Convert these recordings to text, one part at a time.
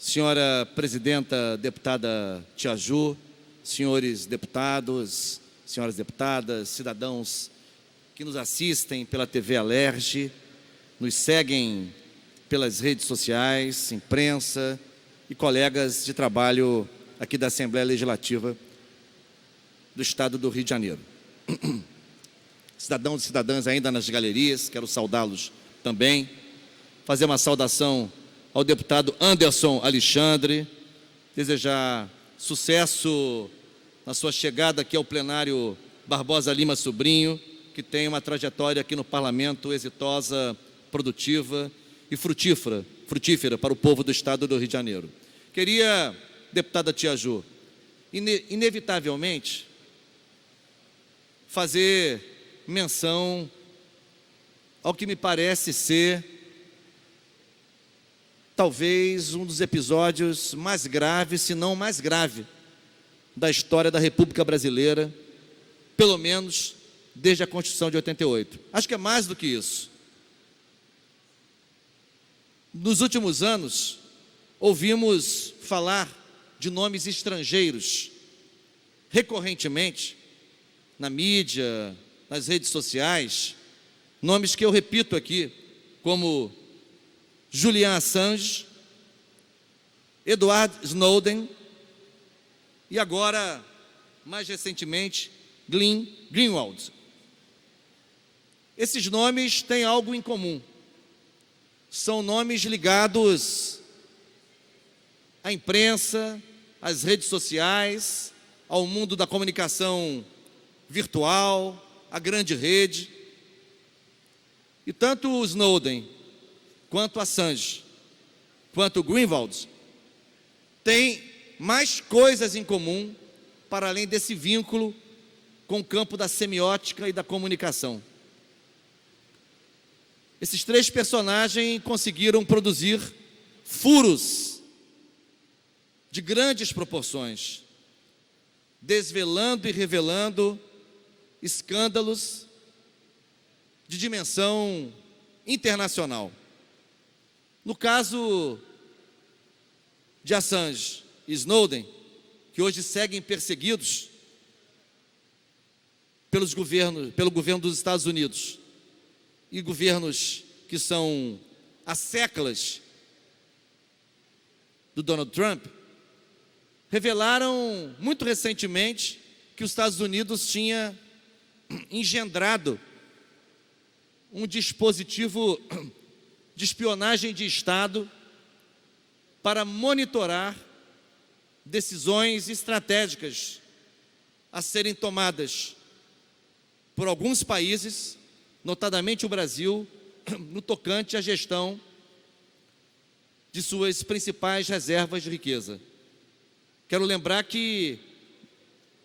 Senhora Presidenta, deputada Tia Ju, senhores deputados, senhoras deputadas, cidadãos que nos assistem pela TV Alerj, nos seguem pelas redes sociais, imprensa e colegas de trabalho aqui da Assembleia Legislativa do Estado do Rio de Janeiro. Cidadãos e cidadãs ainda nas galerias, quero saudá-los também, fazer uma saudação ao deputado Anderson Alexandre, desejar sucesso na sua chegada aqui ao plenário Barbosa Lima Sobrinho, que tem uma trajetória aqui no Parlamento exitosa, produtiva e frutífera para o povo do Estado do Rio de Janeiro. Queria, deputada Tia Ju, inevitavelmente fazer menção ao que me parece ser talvez um dos episódios mais graves, se não mais grave, da história da República Brasileira, pelo menos desde a Constituição de 88. Acho que é mais do que isso. Nos últimos anos, ouvimos falar de nomes estrangeiros, recorrentemente, na mídia, nas redes sociais, nomes que eu repito aqui, como Julian Assange, Edward Snowden e agora, mais recentemente, Glenn Greenwald. Esses nomes têm algo em comum. São nomes ligados à imprensa, às redes sociais, ao mundo da comunicação virtual, à grande rede. E tanto o Snowden, quanto Assange, quanto Greenwald, têm mais coisas em comum para além desse vínculo com o campo da semiótica e da comunicação. Esses três personagens conseguiram produzir furos de grandes proporções, desvelando e revelando escândalos de dimensão internacional. No caso de Assange e Snowden, que hoje seguem perseguidos pelo governo dos Estados Unidos e governos que são as séculas do Donald Trump, revelaram muito recentemente que os Estados Unidos tinha engendrado um dispositivo de espionagem de Estado para monitorar decisões estratégicas a serem tomadas por alguns países, notadamente o Brasil, no tocante à gestão de suas principais reservas de riqueza. Quero lembrar que,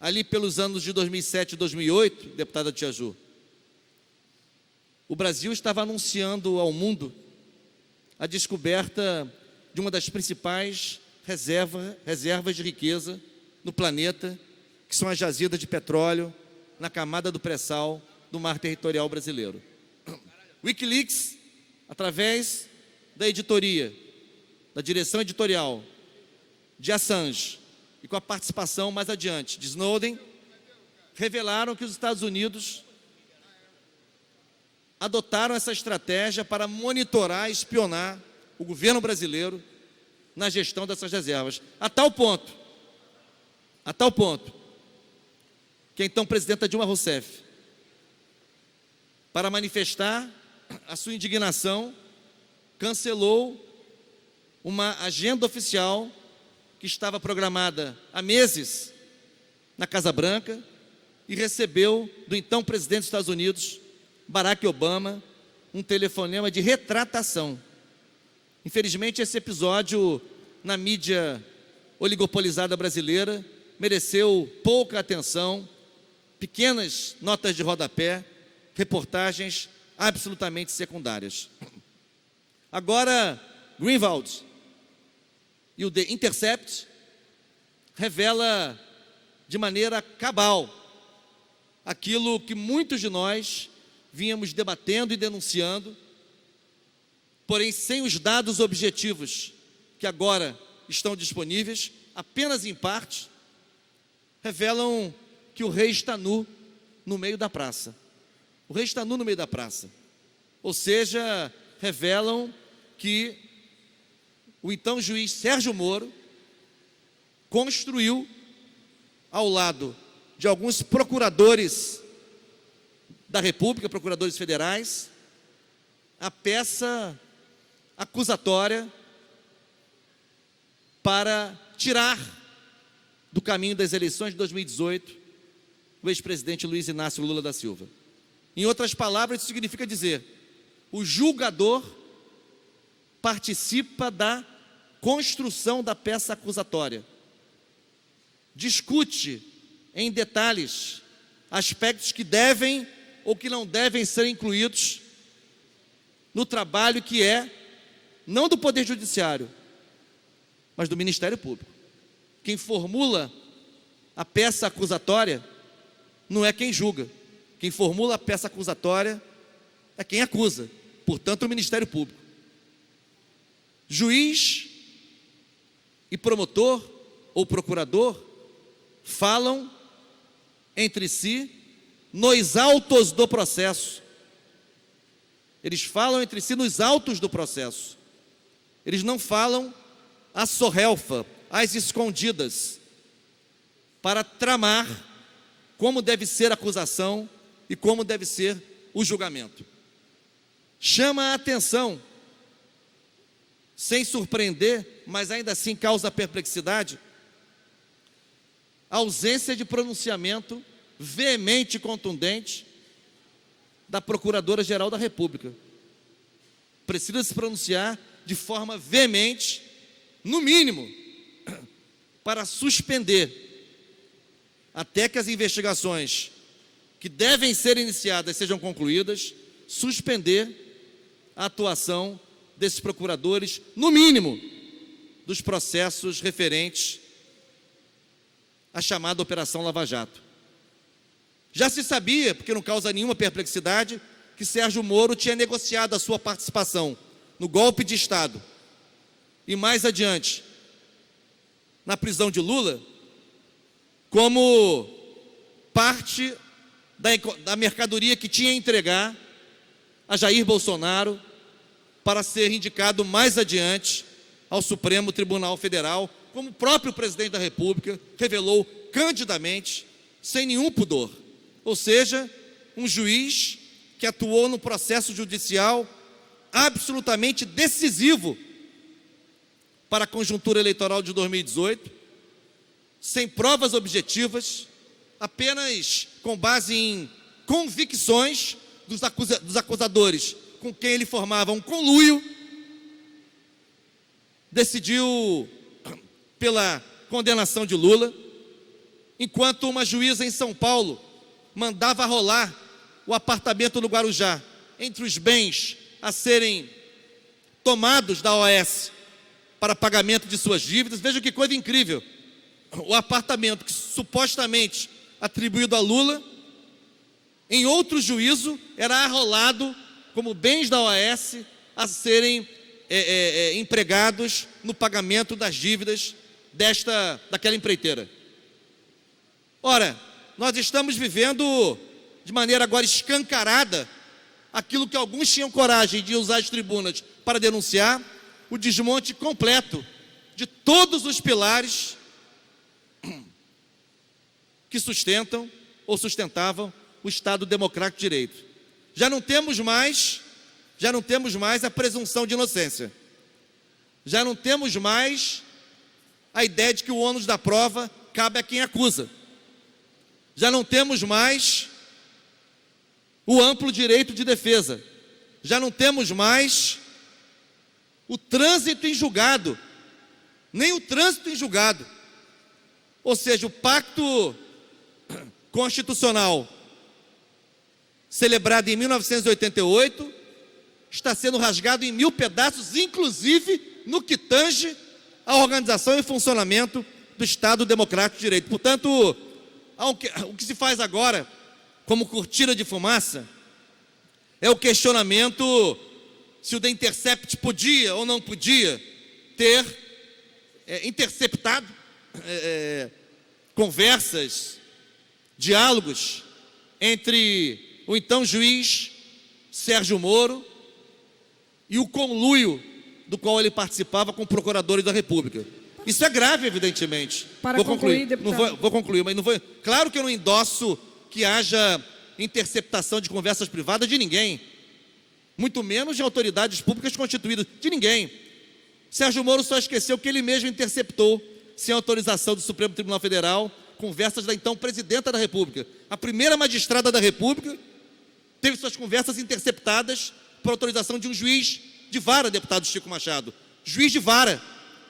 ali pelos anos de 2007 e 2008, deputada Tia Ju, o Brasil estava anunciando ao mundo a descoberta de uma das principais reservas de riqueza no planeta, que são as jazidas de petróleo na camada do pré-sal do mar territorial brasileiro. Wikileaks, através da editoria, da direção editorial de Assange e com a participação mais adiante de Snowden, revelaram que os Estados Unidos adotaram essa estratégia para monitorar e espionar o governo brasileiro na gestão dessas reservas, a tal ponto, que a então presidenta Dilma Rousseff, para manifestar a sua indignação, cancelou uma agenda oficial que estava programada há meses na Casa Branca e recebeu do então presidente dos Estados Unidos, Barack Obama, um telefonema de retratação. Infelizmente, esse episódio na mídia oligopolizada brasileira mereceu pouca atenção, pequenas notas de rodapé, reportagens absolutamente secundárias. Agora, Greenwald e o The Intercept revela de maneira cabal aquilo que muitos de nós vínhamos debatendo e denunciando, porém sem os dados objetivos que agora estão disponíveis, apenas em parte, revelam que o rei está nu no meio da praça. O rei está nu no meio da praça. Ou seja, revelam que o então juiz Sérgio Moro construiu, ao lado de alguns procuradores da República, procuradores federais, a peça acusatória para tirar do caminho das eleições de 2018 o ex-presidente Luiz Inácio Lula da Silva. Em outras palavras, isso significa dizer: o julgador participa da construção da peça acusatória, discute em detalhes aspectos que devem ou que não devem ser incluídos no trabalho que é, não do Poder Judiciário, mas do Ministério Público. Quem formula a peça acusatória não é quem julga. Quem formula a peça acusatória é quem acusa, portanto, o Ministério Público. Juiz e promotor ou procurador falam entre si nos autos do processo. Eles falam entre si nos autos do processo. Eles não falam à sorrelfa, às escondidas, para tramar como deve ser a acusação e como deve ser o julgamento. Chama a atenção, sem surpreender, mas ainda assim causa perplexidade, a ausência de pronunciamento veemente e contundente da Procuradora-Geral da República. Precisa se pronunciar de forma veemente, no mínimo, para suspender, até que as investigações que devem ser iniciadas sejam concluídas, suspender a atuação desses procuradores, no mínimo, dos processos referentes à chamada Operação Lava Jato. Já se sabia, porque não causa nenhuma perplexidade, que Sérgio Moro tinha negociado a sua participação no golpe de Estado e mais adiante na prisão de Lula como parte da mercadoria que tinha a entregar a Jair Bolsonaro para ser indicado mais adiante ao Supremo Tribunal Federal, como o próprio presidente da República revelou candidamente, sem nenhum pudor. Ou seja, um juiz que atuou no processo judicial absolutamente decisivo para a conjuntura eleitoral de 2018, sem provas objetivas, apenas com base em convicções dos acusadores com quem ele formava um conluio, decidiu pela condenação de Lula, enquanto uma juíza em São Paulo mandava rolar o apartamento no Guarujá, entre os bens a serem tomados da OAS para pagamento de suas dívidas. Veja que coisa incrível, o apartamento que supostamente atribuído a Lula, em outro juízo, era arrolado como bens da OAS a serem empregados no pagamento das dívidas daquela empreiteira. Ora, nós estamos vivendo de maneira agora escancarada aquilo que alguns tinham coragem de usar as tribunas para denunciar, o desmonte completo de todos os pilares que sustentam ou sustentavam o Estado Democrático de Direito. Já não temos mais a presunção de inocência. Já não temos mais a ideia de que o ônus da prova cabe a quem acusa. Já não temos mais o amplo direito de defesa. Já não temos mais o trânsito em julgado, nem o trânsito em julgado. Ou seja, o pacto constitucional celebrado em 1988 está sendo rasgado em 1000 pedaços, inclusive no que tange à organização e funcionamento do Estado Democrático de Direito. Portanto, o que se faz agora, como cortina de fumaça, é o questionamento se o The Intercept podia ou não podia ter interceptado conversas, diálogos entre o então juiz Sérgio Moro e o conluio do qual ele participava com procuradores da República. Isso é grave, evidentemente. Para concluir, deputado. Vou concluir, mas não vou. Claro que eu não endosso que haja interceptação de conversas privadas de ninguém, muito menos de autoridades públicas constituídas, de ninguém. Sérgio Moro só esqueceu que ele mesmo interceptou, sem autorização do Supremo Tribunal Federal, conversas da então presidenta da República. A primeira magistrada da República teve suas conversas interceptadas por autorização de um juiz de vara, deputado Chico Machado. Juiz de vara,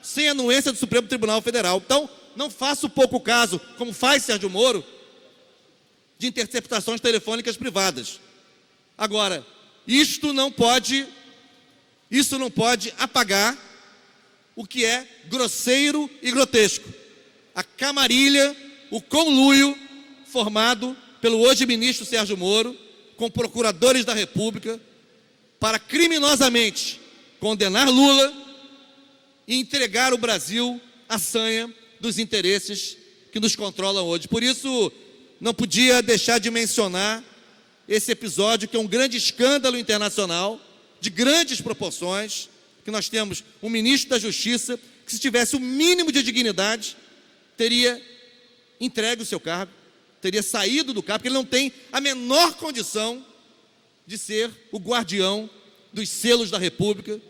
sem anuência do Supremo Tribunal Federal. Então, não faço pouco caso, como faz Sérgio Moro, de interceptações telefônicas privadas. Agora, isso não pode apagar o que é grosseiro e grotesco. A camarilha, o conluio formado pelo hoje ministro Sérgio Moro com procuradores da República para criminosamente condenar Lula e entregar o Brasil à sanha dos interesses que nos controlam hoje. Por isso, não podia deixar de mencionar esse episódio, que é um grande escândalo internacional, de grandes proporções, que nós temos um ministro da Justiça que, se tivesse o mínimo de dignidade, teria entregue o seu cargo, teria saído do cargo, porque ele não tem a menor condição de ser o guardião dos selos da República,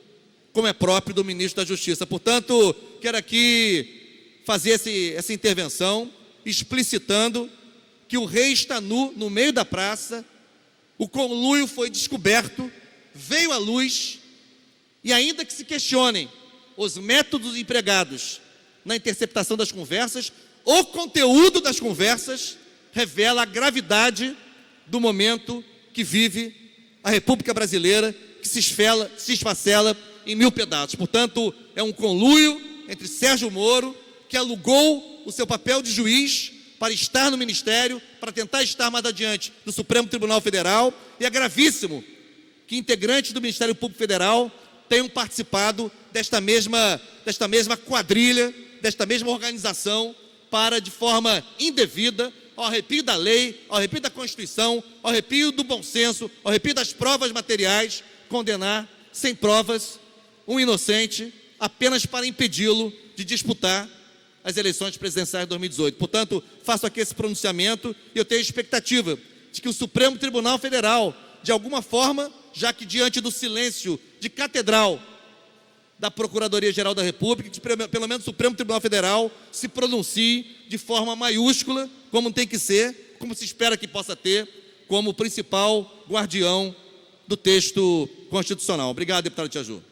como é próprio do ministro da Justiça. Portanto, quero aqui fazer essa intervenção, explicitando que o rei está nu no meio da praça, o conluio foi descoberto, veio à luz, e ainda que se questionem os métodos empregados na interceptação das conversas, o conteúdo das conversas revela a gravidade do momento que vive a República Brasileira, que se esfacela em mil pedaços. Portanto, é um conluio entre Sérgio Moro, que alugou o seu papel de juiz para estar no Ministério, para tentar estar mais adiante do Supremo Tribunal Federal, e é gravíssimo que integrantes do Ministério Público Federal tenham participado desta mesma quadrilha, desta mesma organização, para, de forma indevida, ao arrepio da lei, ao arrepio da Constituição, ao arrepio do bom senso, ao arrepio das provas materiais, condenar, sem provas, um inocente, apenas para impedi-lo de disputar as eleições presidenciais de 2018. Portanto, faço aqui esse pronunciamento e eu tenho expectativa de que o Supremo Tribunal Federal, de alguma forma, já que diante do silêncio de catedral da Procuradoria-Geral da República, que pelo menos o Supremo Tribunal Federal se pronuncie de forma maiúscula, como tem que ser, como se espera que possa ter, como principal guardião do texto constitucional. Obrigado, deputado Tiaju.